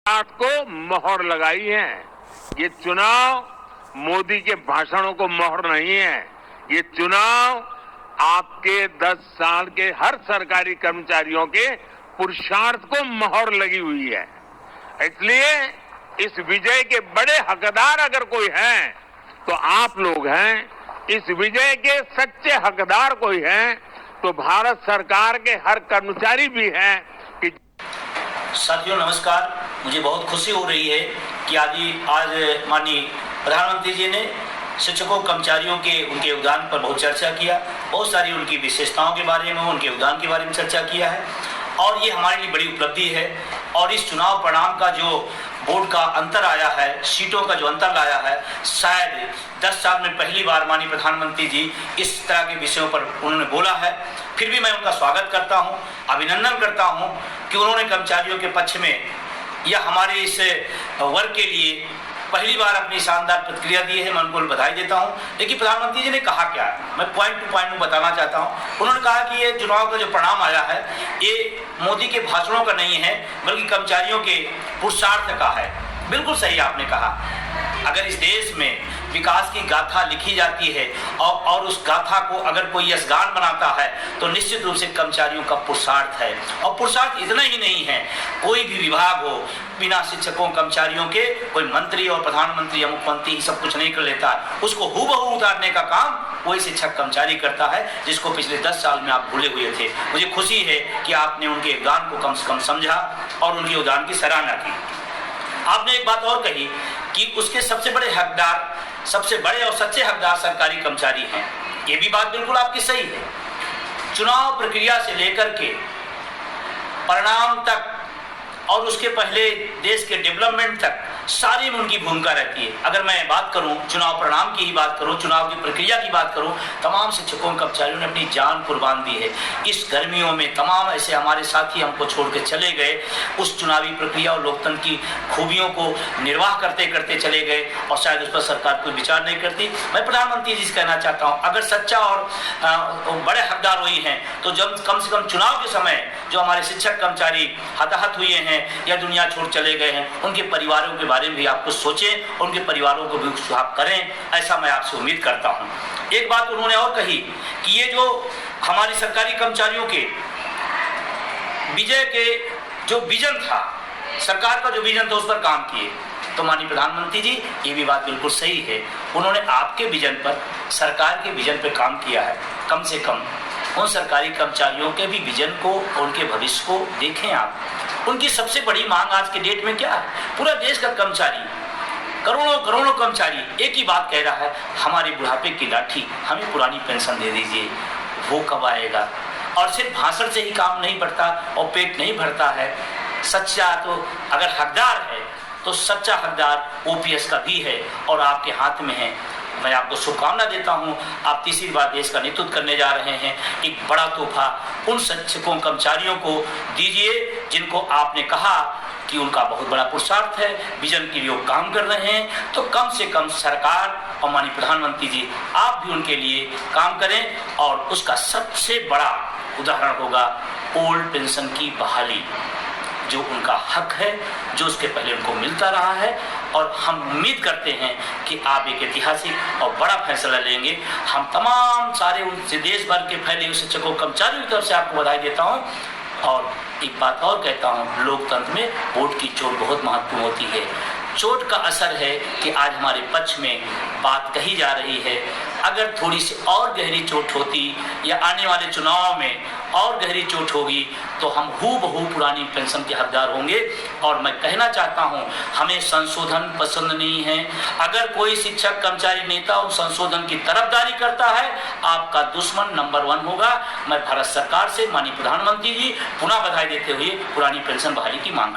बात को मोहर लगाई है। ये चुनाव मोदी के भाषणों को मोहर नहीं है। ये चुनाव आपके 10 साल के हर सरकारी कर्मचारियों के पुरुषार्थ को मोहर लगी हुई है। इसलिए इस विजय के बड़े हकदार अगर कोई है तो आप लोग हैं। इस विजय के सच्चे हकदार कोई है तो भारत सरकार के हर कर्मचारी भी हैं। साथियों नमस्कार, मुझे बहुत खुशी हो रही है कि आज माननीय प्रधानमंत्री जी ने शिक्षकों कर्मचारियों के उनके योगदान पर बहुत चर्चा किया। बहुत सारी उनकी विशेषताओं के बारे में, उनके योगदान के बारे में चर्चा किया है और ये हमारे लिए बड़ी उपलब्धि है। और इस चुनाव परिणाम का जो वोट का अंतर आया है, सीटों का जो अंतर लाया है, शायद 10 साल में पहली बार माननीय प्रधानमंत्री जी इस तरह के विषयों पर उन्होंने बोला है। फिर भी मैं उनका स्वागत करता हूं, अभिनंदन करता हूं कि उन्होंने कर्मचारियों के पक्ष में या हमारे इस वर्ग के लिए पहली बार अपनी शानदार प्रतिक्रिया दी है। मैं उनको बधाई देता हूं। लेकिन प्रधानमंत्री जी ने कहा क्या, मैं पॉइंट टू पॉइंट बताना चाहता हूं। उन्होंने कहा कि ये चुनाव का जो परिणाम आया है ये मोदी के भाषणों का नहीं है बल्कि कर्मचारियों के पुरुषार्थ का है। बिल्कुल सही आपने कहा। अगर इस देश में विकास की गाथा लिखी जाती है और उस गाथा को अगर कोई यशगान बनाता है तो निश्चित रूप से कर्मचारियों का पुरुषार्थ है। और पुरुषार्थ इतना ही नहीं है, कोई भी विभाग हो बिना शिक्षकों कर्मचारियों के कोई मंत्री और प्रधानमंत्री या मुख्यमंत्री सब कुछ नहीं कर लेता। उसको हूबहू उतारने का काम वही शिक्षक कर्मचारी करता है जिसको पिछले 10 साल में आप भूले हुए थे। मुझे खुशी है कि आपने उनके योगदान को कम से कम समझा और उनके योगदान की सराहना की। आपने एक बात और कही कि उसके सबसे बड़े हकदार, सबसे बड़े और सच्चे हकदार सरकारी कर्मचारी हैं। ये भी बात बिल्कुल आपकी सही है। चुनाव प्रक्रिया से लेकर के परिणाम तक और उसके पहले देश के डेवलपमेंट तक सारी में उनकी भूमिका रहती है। अगर मैं बात करूं, चुनाव परिणाम की ही बात करूं, चुनाव की प्रक्रिया की बात करूं, तमाम शिक्षकों कर्मचारियों ने अपनी जान कुर्बान दी है। इस गर्मियों में तमाम ऐसे हमारे साथी हमको छोड़ के चले गए, उस चुनावी प्रक्रिया और लोकतंत्र की खूबियों को निर्वाह करते करते चले गए और शायद उस पर सरकार कोई विचार नहीं करती। मैं प्रधानमंत्री जी से कहना चाहता हूँ, अगर सच्चा और बड़े हकदार हुई हैं तो जब कम से कम चुनाव के समय जो हमारे शिक्षक कर्मचारी हताहत हुए हैं या दुनिया छोड़ चले गए हैं, उनके परिवारों के बारे में भी आप कुछ सोचें, उनके परिवारों को भी सुधार करें, ऐसा मैं आपसे उम्मीद करता हूं। एक बात उन्होंने और कही कि ये जो हमारे सरकारी कर्मचारियों के विजय के जो विजन था, सरकार का जो विजन था उस पर काम किए। तो माननीय प्रधानमंत्री जी ये भी बात बिल्कुल सही है, उन्होंने आपके विजन पर, सरकार के विजन पर काम किया है। कम से कम उन सरकारी कर्मचारियों के भी विजन को, उनके भविष्य को देखें आप। उनकी सबसे बड़ी मांग आज के डेट में क्या है? पूरा देश का कर्मचारी, करोड़ों करोड़ों कर्मचारी एक ही बात कह रहा है, हमारे बुढ़ापे की लाठी, हमें पुरानी पेंशन दे दीजिए। वो कब आएगा? और सिर्फ भाषण से ही काम नहीं बढ़ता और पेट नहीं भरता है। सच्चा तो अगर हकदार है तो सच्चा हकदार ओपीएस का भी है और आपके हाथ में है। मैं आपको शुभकामना देता हूं। आप तीसरी बार देश का नेतृत्व करने जा रहे हैं। एक बड़ा तोहफा उन शिक्षकों कर्मचारियों को दीजिए जिनको आपने कहा कि उनका बहुत बड़ा पुरुषार्थ है, विजन के लिए वो काम कर रहे हैं। तो कम से कम सरकार और माननीय प्रधानमंत्री जी आप भी उनके लिए काम करें और उसका सबसे बड़ा उदाहरण होगा ओल्ड पेंशन की बहाली, जो उनका हक है, जो उसके पहले उनको मिलता रहा है। और हम उम्मीद करते हैं कि आप एक ऐतिहासिक और बड़ा फैसला लेंगे। हम तमाम सारे उन देश भर के फैले हुए शिक्षकों कर्मचारियों की तरफ से आपको बधाई देता हूं। और एक बात और कहता हूं, लोकतंत्र में वोट की चोट बहुत महत्वपूर्ण होती है। चोट का असर है कि आज हमारे पक्ष में बात कही जा रही है। अगर थोड़ी सी और गहरी चोट होती या आने वाले चुनाव में और गहरी चोट होगी तो हम हूबहू पुरानी पेंशन के हकदार होंगे। और मैं कहना चाहता हूं, हमें संशोधन पसंद नहीं है। अगर कोई शिक्षक कर्मचारी नेता उन संशोधन की तरफदारी करता है, आपका दुश्मन नंबर 1 होगा। मैं भारत सरकार से माननीय प्रधानमंत्री जी पुनः बधाई देते हुए पुरानी पेंशन बहाली की मांग